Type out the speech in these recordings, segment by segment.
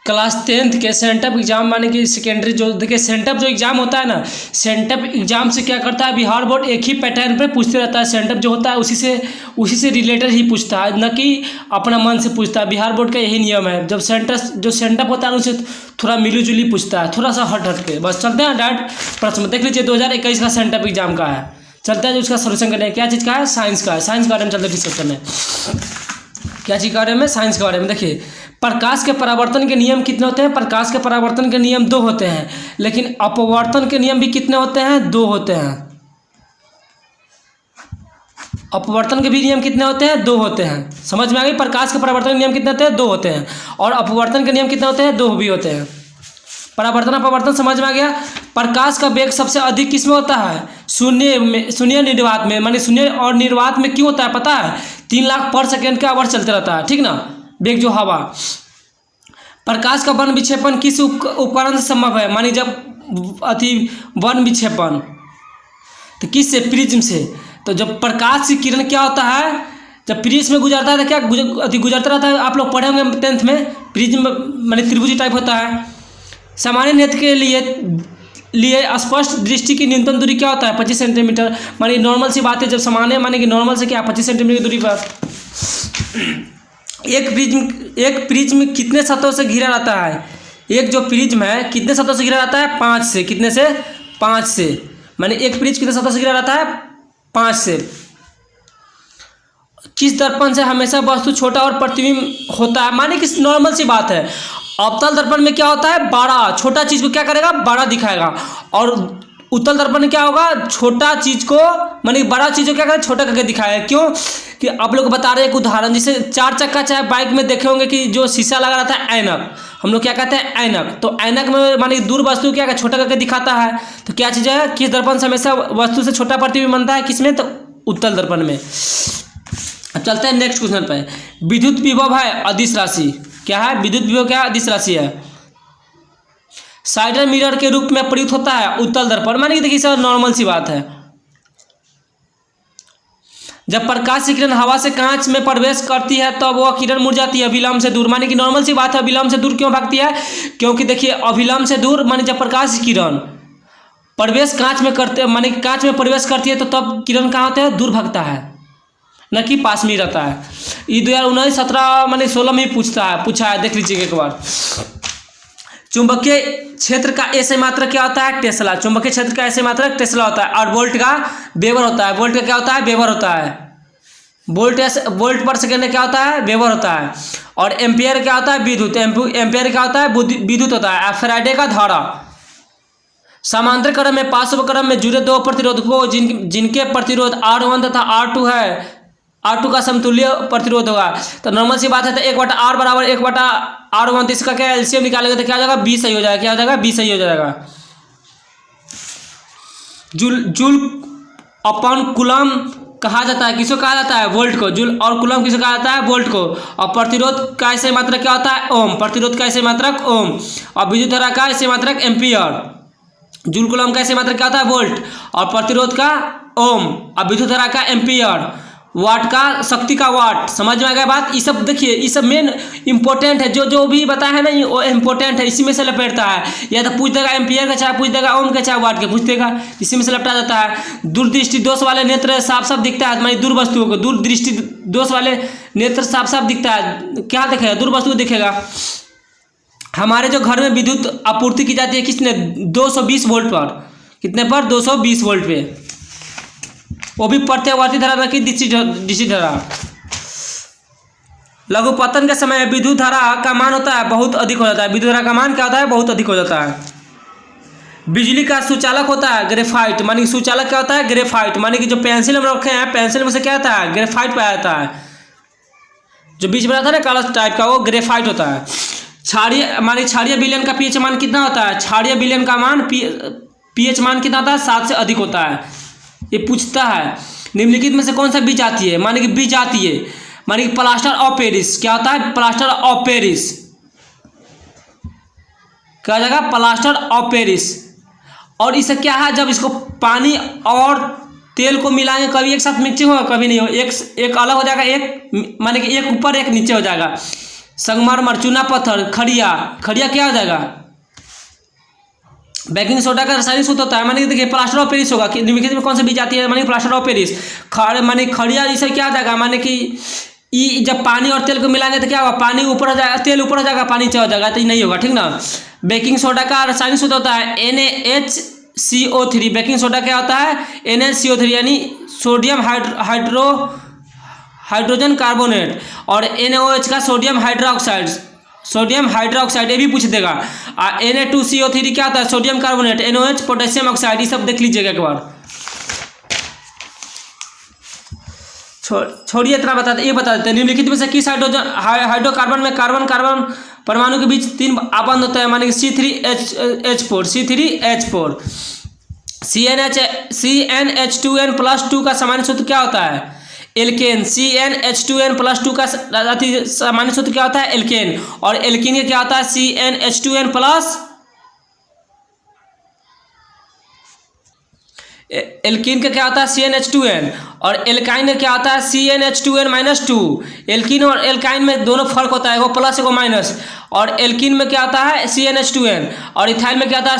Class 10th के sent up exam माने कि सेकेंडरी जो देखिए सेंटअप जो एग्जाम होता है ना, सेंटअप एग्जाम से क्या करता है बिहार बोर्ड, एक ही पैटर्न पे पूछते रहता है। सेंटअप जो होता है उसी से रिलेटेड ही पूछता है, न कि अपना मन से पूछता है। बिहार बोर्ड का यही नियम है, जब सेंटअप होता है उनसे थोड़ा मिली जुली पूछता है, थोड़ा सा हट के। बस चलते हैं डायरेक्ट प्रश्न देख लीजिए। 2021 का सेंटअप एग्जाम का है, चलते हैं जो उसका सोल्यूशन करने। क्या चीज़ का है? साइंस का है। साइंस के बारे में चलते डिस्कस करने। क्या चीज़ के बारे में? साइंस के बारे में। देखिए प्रकाश के परावर्तन के नियम कितने होते हैं? प्रकाश के परावर्तन के नियम 2 होते हैं, लेकिन अपवर्तन के नियम भी कितने होते हैं? 2 होते हैं। अपवर्तन के भी नियम कितने होते हैं? 2 होते हैं। समझ में आ गई? प्रकाश के परावर्तन के नियम कितने होते हैं? 2 होते हैं। और अपवर्तन के नियम कितने होते हैं? 2 भी होते हैं। परावर्तन अपवर्तन समझ में आ गया। प्रकाश का वेग सबसे अधिक किस में होता है? शून्य निर्वात में। माने शून्य और निर्वात में क्यों होता है पता है? 3 लाख पर सेकेंड के आवर्स चलते रहता है, ठीक ना, वेग जो हवा। प्रकाश का वन विक्षेपण किस उपकरण से संभव है? मानी जब वन विक्षेपण तो किस से? प्रिज्म से। तो जब प्रकाश की किरण क्या होता है, जब प्रिज्म में गुजरता है तो क्या गुजरता रहता है? आप लोग पढ़े होंगे 10th में। प्रिज्म माने त्रिभुजी टाइप होता है। सामान्य नेत्र के लिए स्पष्ट दृष्टि की न्यूनतम दूरी क्या होता है? 25 सेंटीमीटर। मानी नॉर्मल सी बात है, जब सामान्य माने कि नॉर्मल से क्या 25 सेंटीमीटर की दूरी पर। एक प्रिज्म कितने सतहों से घिरा रहता है? एक जो प्रिज्म है कितने सतहों से घिरा रहता है? 5 से। कितने से? 5 से। माने एक प्रिज्म कितने सतहों से घिरा रहता है? 5 से। किस दर्पण से हमेशा वस्तु छोटा और प्रतिबिंब होता है? माने कि नॉर्मल सी बात है, अवतल दर्पण में क्या होता है? बड़ा। छोटा चीज को क्या करेगा? बड़ा दिखाएगा। और उत्तल दर्पण में क्या होगा? छोटा चीज को माने बड़ा चीज को क्या करेगा? छोटा करके दिखाएगा। क्यों? कि आप लोग बता रहे हैं एक उदाहरण, जैसे 4 चक्का चाहे बाइक में देखे होंगे कि जो शीशा लगा रहता है ऐनक, हम लोग क्या कहते हैं? ऐनक। तो ऐनक में माने दूर वस्तु क्या छोटा करके दिखाता है। तो क्या चीज है? किस दर्पण से हमेशा वस्तु से छोटा प्रतिबिंब बनता है? किसमें? तो उत्तल दर्पण में। अब चलते हैं नेक्स्ट क्वेश्चन पे। विद्युत विभव है अदिश राशि। क्या है? विद्युत विभव क्या है? अदिश राशि है। साइडर मिरर के रूप में प्रयुक्त होता है उत्तल दर्पण। माने कि देखिए सर नॉर्मल सी बात है, जब प्रकाश की किरण हवा से कांच में प्रवेश करती है तब तो वह किरण मुड़ जाती है अभिलंब से दूर। माने कि नॉर्मल सी बात है, अभिलंब से दूर क्यों भागती है? क्योंकि देखिए अभिलंब से दूर माने जब प्रकाश की किरण प्रवेश कांच में करते माने कांच में प्रवेश करती है तो तब किरण कहाँ होता है? दूर भागता है, न कि पास में ही रहता है। ये 2019, 17 माने 16 में ही पूछा है, देख लीजिए एक बार। चुंबकीय क्षेत्र का ऐसे मात्रक क्या होता है? टेस्ला। चुंबकीय क्षेत्र का ऐसे मात्रक टेस्ला होता है। और वोल्ट का वेबर होता है। वोल्ट का क्या होता है? वेबर होता है। वोल्ट पर सेकेंड क्या होता है? वेबर होता है। और एम्पियर क्या होता है? विद्युत। एम्पियर क्या होता है? विद्युत होता है। फैराडे का धारा। समांतर क्रम में पार्श्व क्रम में जुड़े 2 प्रतिरोधकों जिनके प्रतिरोध R1 तथा R2 है, R2 का समतुल्य प्रतिरोध होगा। तो नॉर्मल सी बात है, तो 1/R बराबर 1/R1। तो इसका क्या एलसीएम निकालेंगे तो क्या हो जाएगा? 20 सही हो जाएगा। क्या हो जाएगा? 20 सही हो जाएगा। जूल अपन कूलम कहा जाता है, किसको कहा जाता है? वोल्ट को। जूल और कूलम किसको कहा जाता है? वोल्ट को। और प्रतिरोध का ऐसे मात्रक क्या होता है? ओम। प्रतिरोध का ऐसे मात्रक ओम। और विद्युत धारा का ऐसे मात्रक एम्पियर। जूल कूलम का ऐसे मात्रक क्या होता है? वोल्ट। और प्रतिरोध का ओम। और विद्युत धारा का एम्पियर। वाट का शक्ति का वाट। समझ में आ गया बात? ये सब देखिए, ये सब मेन इंपॉर्टेंट है, जो भी बताया है ना वो इंपॉर्टेंट है, इसी में से लपेटता है। या तो पूछ देगा एम्पियर का, चाहे पूछ देगा ओम का, चाहे वाट के पूछ देगा, इसी में से लपटा जाता है। दूरदृष्टि दोष वाले नेत्र साफ साफ दिखता है, मानी दूर वस्तुओं को दूरदृष्टि दोष वाले नेत्र साफ साफ दिखता है। क्या दिखेगा? दूर वस्तु दिखेगा। हमारे जो घर में विद्युत आपूर्ति की जाती है किसने? 220 वोल्ट पर। कितने पर? 220 वोल्ट पे। वो भी प्रत्यावर्ती धारा न कि दिशा धारा। लघु पतन के समय विद्युत धारा का मान होता है बहुत अधिक हो जाता है। विद्युत धारा का मान क्या होता है? बहुत अधिक हो जाता है। बिजली का सुचालक होता है ग्रेफाइट। मानी सुचालक क्या होता है? ग्रेफाइट। मानी कि जो पेंसिल हम रखे हैं, पेंसिल में से क्या आता है? ग्रेफाइट पाया जाता है। जो बीच में आता है ना काला टाइप का, वो ग्रेफाइट होता है। क्षारीय विलयन का पीएच मान कितना होता है? क्षारीय विलयन का मान पीएच मान कितना होता है? 7 से अधिक होता है। ये पूछता है निम्नलिखित में से कौन सा बीज आती है? माने कि बीज आती है, माने कि प्लास्टर ऑफ पेरिस। क्या होता है? Plaster of Paris. क्या हो जाएगा? Plaster of Paris. और इसे क्या है? जब इसको पानी और तेल को मिलाएंगे कभी एक साथ मिक्सिंग होगा, कभी नहीं हो, एक अलग हो जाएगा, एक माने कि एक ऊपर एक नीचे हो जाएगा। संगमरमर, चूना पत्थर, खड़िया। खड़िया क्या हो जाएगा? बेकिंग सोडा का रासायनिक सूत्र होता है, माने देखिए प्लास्टर ऑफ पेरिस होगा। निम्नलिखित में कौन सी बीज आती है? माने प्लास्टर ऑफ पेरिस। माने खड़िया इसे क्या आ जाएगा? माने कि ई जब पानी और तेल को मिलाएंगे तो क्या होगा? पानी ऊपर हो जाएगा, तेल ऊपर हो जाएगा, पानी नीचे हो जाएगा, तो ये नहीं होगा, ठीक ना। बेकिंग सोडा का रासायनिक सूत्र होता है NaHCO3। बेकिंग सोडा क्या होता है? NaCO3 यानी सोडियम हाइड्रोजन कार्बोनेट, और NaOH का सोडियम हाइड्रोक्साइड। सोडियम हाइड्रोक्साइड ये भी पूछ देगा। Na2CO3 क्या होता है? Sodium carbonate. NaOH potassium oxide. ये सब देख लीजिएगा एक बार। छोड़िए इतना बता दे, ये बता देते हैं निम्नलिखित में से किस हाइड्रोकार्बन में कार्बन कार्बन परमाणु के बीच 3 आबंध होता है? माने कि C3H4 CnH2n+2 का सामान्य सूत्र क्या होता है? एल्केन। CnH2n+2 का सामान्य सूत्र क्या होता है? एल्केन। और एल्कीन का क्या होता है? CnH2n+। एल्कीन का क्या होता है? CnH2n। और एल्काइन का क्या होता है? CnH2n-2। एल्कीन और एल्काइन में दोनों फर्क होता है, वो प्लस वो माइनस। और एल्कीन में क्या होता है? CnH2n। और इथाइल में क्या होता है?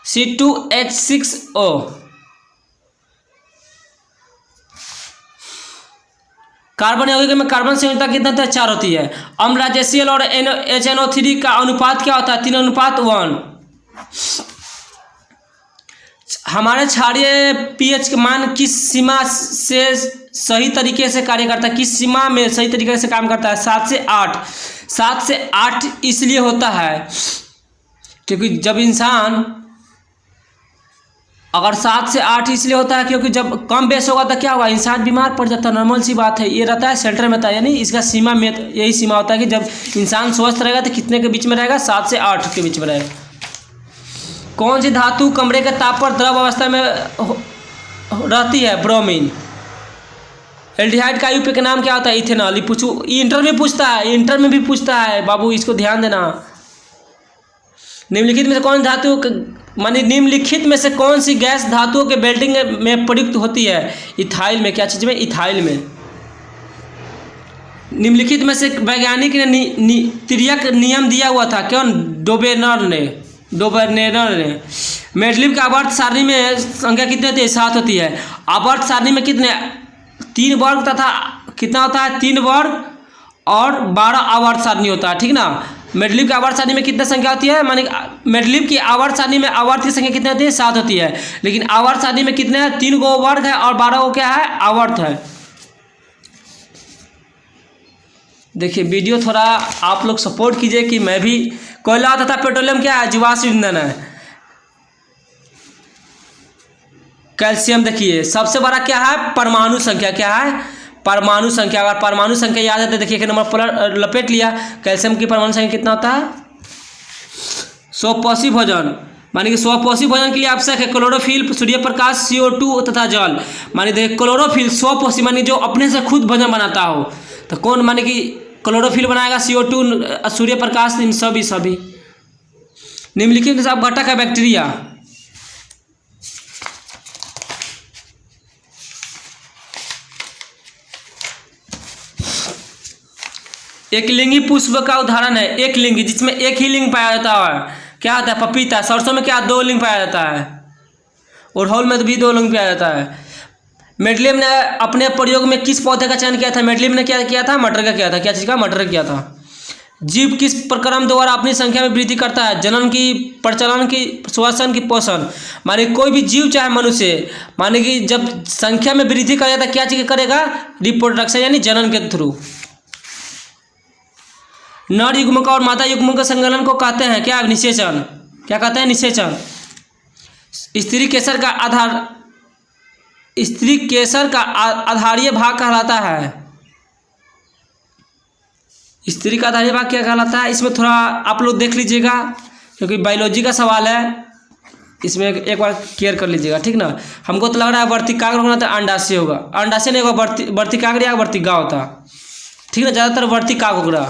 C2H6O। कार्बन यौगिक में कार्बन संयोजकता कितना होता है? 4 होती है। अम्ल HCl और HNO3 का अनुपात क्या होता है? 3:1। हमारे क्षारीय पीएच के मान किस सीमा से सही तरीके से कार्य करता है? किस सीमा में सही तरीके से काम करता है? 7 से 8। 7 से 8 इसलिए होता है क्योंकि जब इंसान, अगर 7 से 8 इसलिए होता है क्योंकि जब कम बेस होगा तो क्या होगा? इंसान बीमार पड़ जाता है, नॉर्मल सी बात है। ये रहता है सेंटर में, था यानी इसका सीमा में यही सीमा होता है कि जब इंसान स्वस्थ रहेगा तो कितने के बीच में रहेगा? 7 से 8 के बीच में रहेगा। कौन सी धातु कमरे के ताप पर द्रव अवस्था में रहती है? ब्रोमीन। एल्डिहाइड का युग्म का नाम क्या होता है? इथेनॉल। ये पूछू, इंटर में पूछता है, इंटर में भी पूछता है बाबू, इसको ध्यान देना। निम्नलिखित में से कौन धातु माने निम्नलिखित में से कौन सी गैस धातुओं के बेल्टिंग में प्रयुक्त होती है? इथाइल में। क्या चीज में? इथाइल में। निम्नलिखित में से वैज्ञानिक ने तिर्यक नियम दिया हुआ था, कौन? डोबेरेनर ने। मेंडलीव के आवर्त सारणी में संख्या कितनी होती है? 7 होती है। आवर्त सारणी में कितने? 3 वर्ग तथा कितना होता है? 3 वर्ग और 12 आवर्त सारणी होता है, ठीक ना। मेंडलीव की आवर्त सारणी में कितनी संख्या होती है? माने मेंडलीव की आवर्त सारणी में आवर्त की संख्या कितनी होती है? 7 होती है। लेकिन आवर्त सारणी में कितने हैं? 3 गो वर्ग है और 12 गो क्या है? आवर्त है। देखिए वीडियो थोड़ा आप लोग सपोर्ट कीजिए कि मैं भी। कोयला तथा पेट्रोलियम क्या है? जीवाश्म ईंधन है। कैल्शियम देखिए सबसे बड़ा क्या है? परमाणु संख्या। क्या है? परमाणु संख्या। अगर परमाणु संख्या याद है तो देखिए नंबर पर लपेट लिया। कैल्शियम की परमाणु संख्या कितना होता है? 100 भोजन। माने कि 100 भोजन के लिए आवश्यक है क्लोरोफिल, सूर्य प्रकाश, CO2 तथा जल। माने देखिए क्लोरोफिल 100 माने जो अपने से खुद भोजन बनाता हो, तो कौन? माने कि क्लोरोफिल बनाएगा, CO2, सूर्य प्रकाश, इन सभी। निम्नलिखित में से अब घटक है बैक्टीरिया। एक लिंगी पुष्प का उदाहरण है। एक लिंगी जिसमें एक ही लिंग पाया जाता है, क्या होता है? पपीता। सरसों में क्या? 2 लिंग पाया जाता है। अड़हुल में भी 2 लिंग पाया जाता है। मेंडलीव ने अपने प्रयोग में किस पौधे का चयन किया था? मेंडलीव ने क्या किया था? मटर का किया था। क्या चीज़ का? मटर का किया था। जीव किस प्रक्रम द्वारा अपनी संख्या में वृद्धि करता है? जनन की, प्रचलन की, श्वसन की, पोषण। माने कोई भी जीव चाहे मनुष्य, माने कि जब संख्या में वृद्धि करेगा तो क्या चीज करेगा? रिप्रोडक्शन यानी जनन के थ्रू। नर युग्मक और मादा युग्मक के संकलन को कहते हैं क्या? निषेचन। क्या कहते हैं? निषेचन। स्त्री केसर का आधारीय भाग कहलाता है। स्त्री का आधारीय भाग क्या कहलाता है? इसमें थोड़ा आप लोग देख लीजिएगा क्योंकि बायोलॉजी का सवाल है, इसमें एक बार क्लियर कर लीजिएगा, ठीक ना। हमको तो लग रहा है वर्तिकाग्र होगा तो अंडाशय होगा। अंडाशय नहीं होगा, वर्तिकाग्र या वर्तिका होता, ठीक ना। ज़्यादातर वर्तिकाग्र होगा।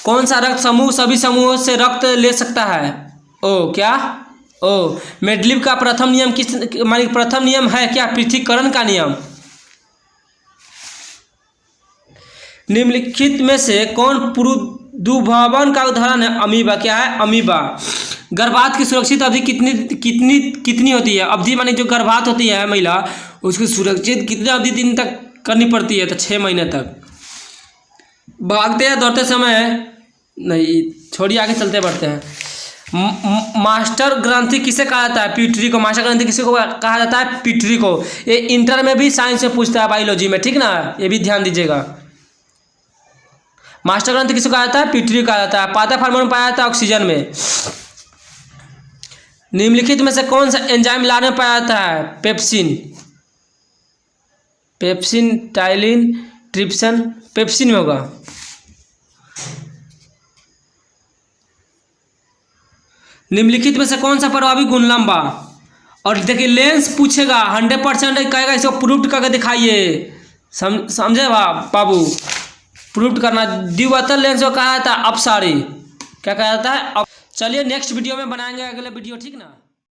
कौन सा रक्त समूह सभी समूहों से रक्त ले सकता है? ओ क्या? ओ मेंडलीव का प्रथम नियम किस माने प्रथम नियम है क्या? पृथक्करण का नियम। निम्नलिखित में से कौन पुरुदुभवन का उदाहरण है? अमीबा। क्या है? अमीबा। गर्भात की सुरक्षित अवधि कितनी होती है? अवधि माने जो गर्भात होती है महिला, उसकी सुरक्षित कितने अवधि दिन तक करनी पड़ती है? तो 6 महीने तक। भागते या दौड़ते समय नहीं, छोड़िए आगे चलते बढ़ते हैं। मास्टर ग्रंथि किसे कहा जाता है? पिट्यूटरी को। मास्टर ग्रंथि किसे को कहा जाता है? पिट्यूटरी को। ये इंटर में भी साइंस में पूछता है, बायोलॉजी में, ठीक ना, ये भी ध्यान दीजिएगा। मास्टर ग्रंथि किसे कहा जाता है? पिट्यूटरी कहा जाता है। पादप हार्मोन पाया जाता है ऑक्सीजन में। निम्नलिखित में से कौन सा एंजाइम लाने में पाया जाता है? Pepsin. Pepsin, ptyalin, trypsin, pepsin में होगा। निम्नलिखित में से कौन सा प्रभावी गुण लंबा? और देखिए लेंस पूछेगा 100% कहेगा इसको प्रूफ करके दिखाइए। समझे बाबू? प्रूफ करना। द्विवतल लेंस को कहा जाता है अपसारी। क्या कहा जाता है? चलिए नेक्स्ट वीडियो में बनाएंगे अगले वीडियो, ठीक ना।